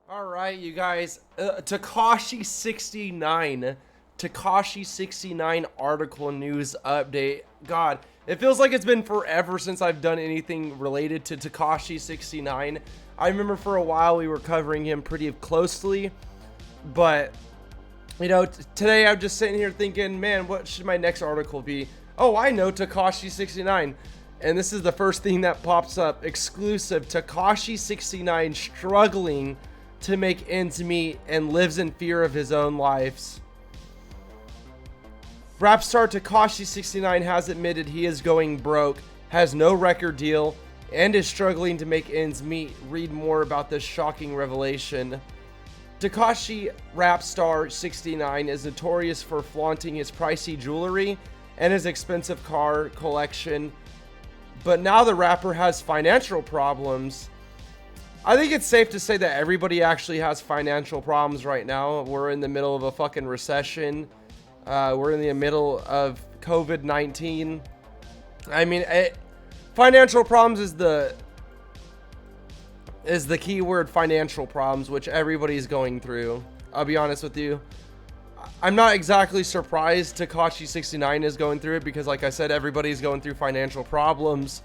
All right, you guys. Tekashi 69 article news update. God, it feels like it's been forever since I've done anything related to Tekashi 69. I remember for a while we were covering him pretty closely, but today I'm just sitting here thinking, man, what should my next article be? Oh, I know, Tekashi 69. And this is the first thing that pops up. Exclusive: Tekashi 69 struggling to make ends meet and lives in fear of his own lives. Rap star Tekashi 69 has admitted he is going broke, has no record deal, and is struggling to make ends meet. Read more about this shocking revelation. Tekashi rap star 69 is notorious for flaunting his pricey jewelry and his expensive car collection, but now the rapper has financial problems. I think it's safe to say that everybody actually has financial problems right now. We're in the middle of a fucking recession. We're in the middle of COVID-19. I mean, financial problems is the key word. Financial problems, which everybody's going through. I'll be honest with you. I'm not exactly surprised Tekashi 69 is going through it because, like I said, everybody's going through financial problems.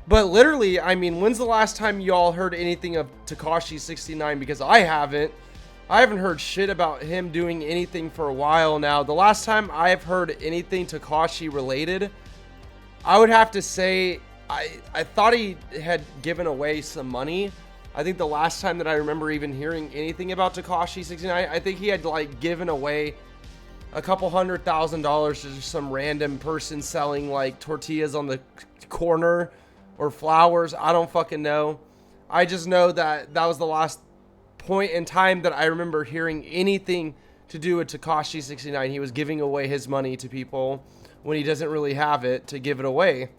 But literally, I mean, when's the last time y'all heard anything of Tekashi 69? Because I haven't. I haven't heard shit about him doing anything for a while now. The last time I've heard anything Tekashi related, I would have to say I thought he had given away some money. I think the last time that I remember even hearing anything about Tekashi 69, I think he had like given away a couple $100,000 to just some random person selling like tortillas on the corner or flowers. I don't fucking know. I just know that that was the last point in time that I remember hearing anything to do with Tekashi 69. He was giving away his money to people when he doesn't really have it to give it away.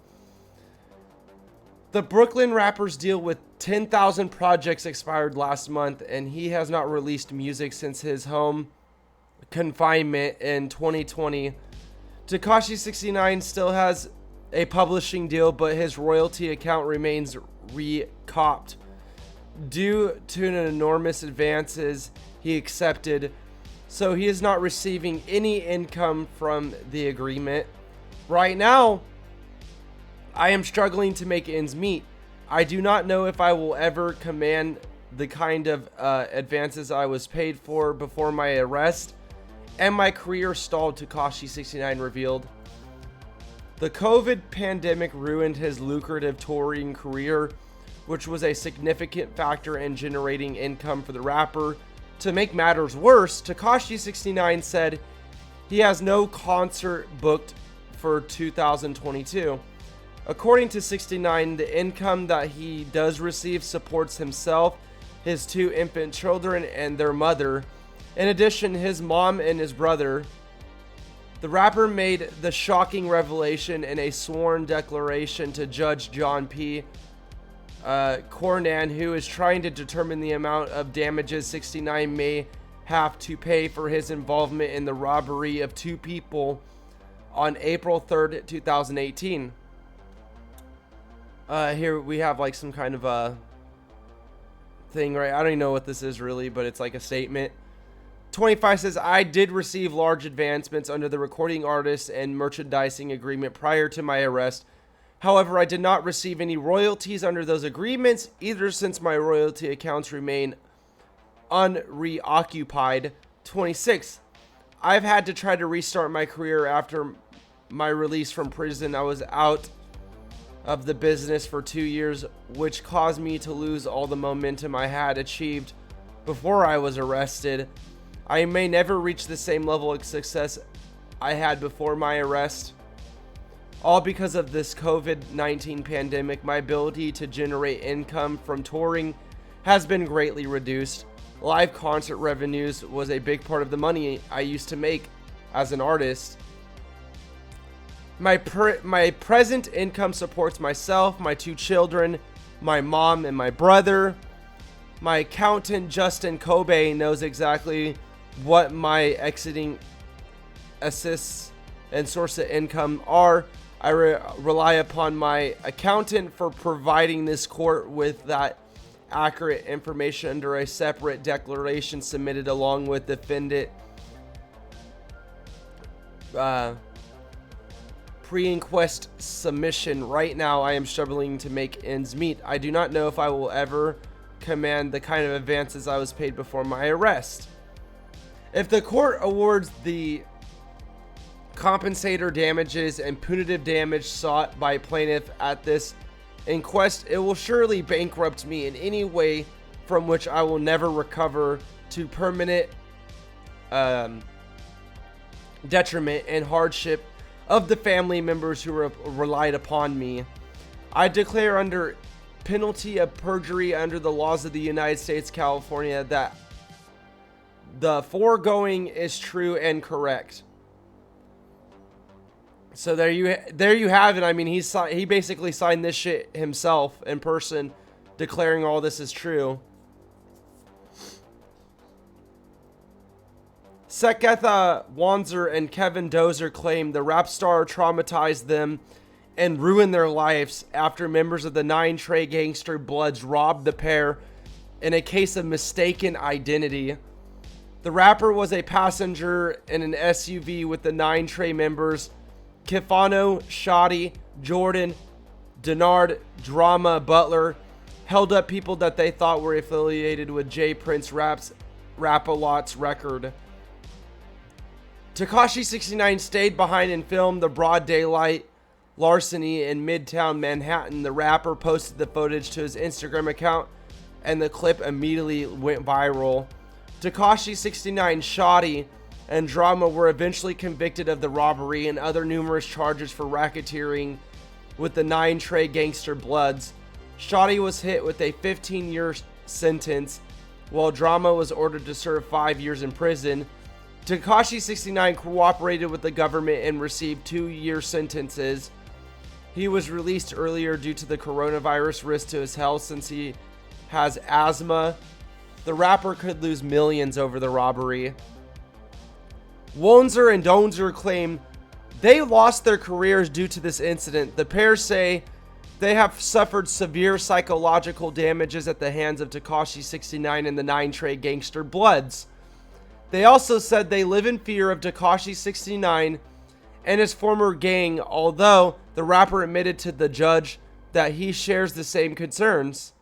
The Brooklyn rapper's deal with 10,000 projects expired last month, and he has not released music since his home confinement in 2020. Tekashi 69 still has a publishing deal, but his royalty account remains recouped due to an enormous advances he accepted, so he is not receiving any income from the agreement. Right now, I am struggling to make ends meet. I do not know if I will ever command the kind of advances I was paid for before my arrest, and my career stalled, Tekashi 69 revealed. The COVID pandemic ruined his lucrative touring career, which was a significant factor in generating income for the rapper. To make matters worse, Tekashi 69 said he has no concert booked for 2022. According to 69, the income that he does receive supports himself, his two infant children, and their mother. In addition, his mom and his brother. The rapper made the shocking revelation in a sworn declaration to Judge John P. Cornan, who is trying to determine the amount of damages 69 may have to pay for his involvement in the robbery of two people on April 3rd, 2018. Here we have like some kind of a thing, right? I don't even know what this is really, but it's like a statement. 25 says, I did receive large advancements under the recording artist and merchandising agreement prior to my arrest. However, I did not receive any royalties under those agreements, either since my royalty accounts remain unreoccupied. 26. I've had to try to restart my career after my release from prison. I was out of the business for 2 years, which caused me to lose all the momentum I had achieved before I was arrested. I may never reach the same level of success I had before my arrest. All because of this COVID-19 pandemic, my ability to generate income from touring has been greatly reduced. Live concert revenues was a big part of the money I used to make as an artist. My present income supports myself, my two children, my mom, and my brother. My accountant, Justin Kobe, knows exactly what my exiting assists and source of income are. I rely upon my accountant for providing this court with that accurate information under a separate declaration submitted along with defendant pre-inquest submission. Right now, I am struggling to make ends meet. I do not know if I will ever command the kind of advances I was paid before my arrest. If the court awards the compensator damages and punitive damage sought by plaintiff at this inquest, it will surely bankrupt me in any way from which I will never recover to permanent detriment and hardship of the family members who relied upon me. I declare under penalty of perjury under the laws of the United States, California, that the foregoing is true and correct. So there you have it. I mean, he basically signed this shit himself in person, declaring all this is true. Seketha Wanzer and Kevin Dozer claim the rap star traumatized them and ruined their lives after members of the 9 Trey Gangster Bloods robbed the pair in a case of mistaken identity. The rapper was a passenger in an SUV with the 9 Trey members Kifano, Shoddy, Jordan, Denard, Drama, Butler, held up people that they thought were affiliated with J Prince Rap-A-Lot's record. Tekashi 69 stayed behind and filmed the broad daylight larceny in Midtown Manhattan. The rapper posted the footage to his Instagram account and the clip immediately went viral. Tekashi 69, Shoddy, and Drama were eventually convicted of the robbery and other numerous charges for racketeering with the 9 Trey Gangster Bloods. Shoddy was hit with a 15-year sentence, while Drama was ordered to serve 5 years in prison. Tekashi 69 cooperated with the government and received 2-year sentences. He was released earlier due to the coronavirus risk to his health since he has asthma. The rapper could lose millions over the robbery. Wanzer and Donzer claim they lost their careers due to this incident. The pair say they have suffered severe psychological damages at the hands of Tekashi 69 and the 9 Trey Gangster Bloods. They also said they live in fear of Tekashi 69 and his former gang, although the rapper admitted to the judge that he shares the same concerns.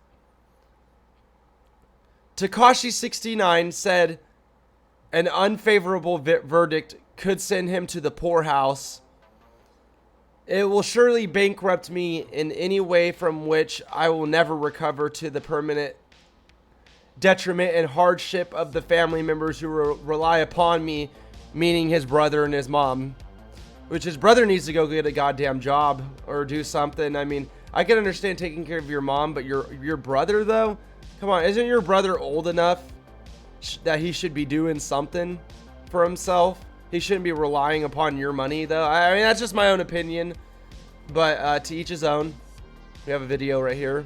Tekashi 69 said an unfavorable verdict could send him to the poorhouse. It will surely bankrupt me in any way from which I will never recover to the permanent detriment and hardship of the family members who rely upon me, meaning his brother and his mom. Which his brother needs to go get a goddamn job or do something. I mean, I can understand taking care of your mom, but your brother though? Come on, isn't your brother old enough that he should be doing something for himself? He shouldn't be relying upon your money though. I mean, that's just my own opinion, but to each his own. We have a video right here.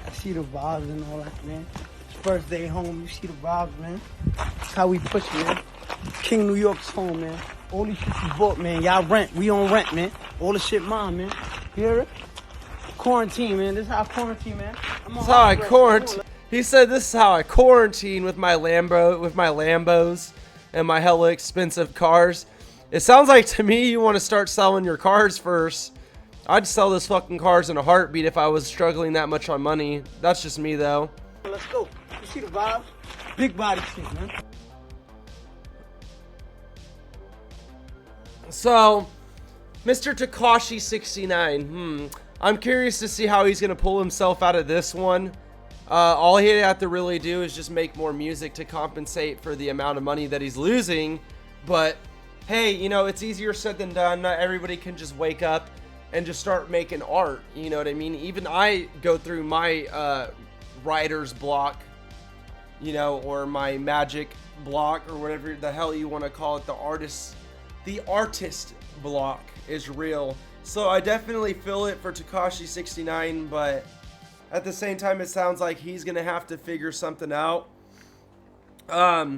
I see the vibes and all that, man. It's first day home, you see the vibes, man. That's how we push, man. King New York's home, man. All these shit you bought, man. Y'all rent. We on rent, man. All the shit mine, man. You hear it? Quarantine, man. This is how I quarantine, man. This is how I quarantine. He said this is how I quarantine with my Lambos and my hella expensive cars. It sounds like to me you want to start selling your cars first. I'd sell those fucking cars in a heartbeat if I was struggling that much on money. That's just me though. Let's go. You see the vibe? Big body shit, man. So, Mr. Tekashi 69, I'm curious to see how he's going to pull himself out of this one. All he'd have to really do is just make more music to compensate for the amount of money that he's losing. But, hey, you know, it's easier said than done. Not everybody can just wake up and just start making art. You know what I mean? Even I go through my writer's block, you know, or my magic block, or whatever the hell you want to call it. The artist block is real. So I definitely feel it for Tekashi 69, but at the same time, it sounds like he's going to have to figure something out. I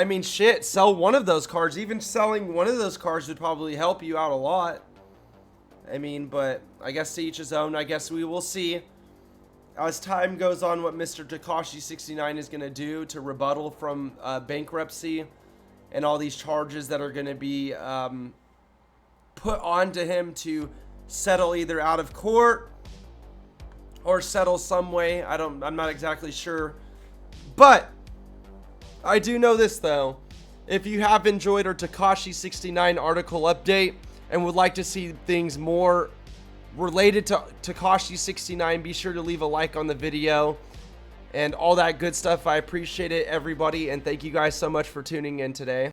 mean, shit, sell one of those cars. Even selling one of those cars would probably help you out a lot. I mean, but I guess to each his own. I guess we will see. as time goes on, what Mr. Tekashi 69 is going to do to rebuttal from bankruptcy and all these charges that are going to be put onto him to settle either out of court or settle some way. I'm not exactly sure. But I do know this though. If you have enjoyed our Tekashi 69 article update and would like to see things more related to Tekashi 69, be sure to leave a like on the video and all that good stuff. I appreciate it, everybody, and thank you guys so much for tuning in today.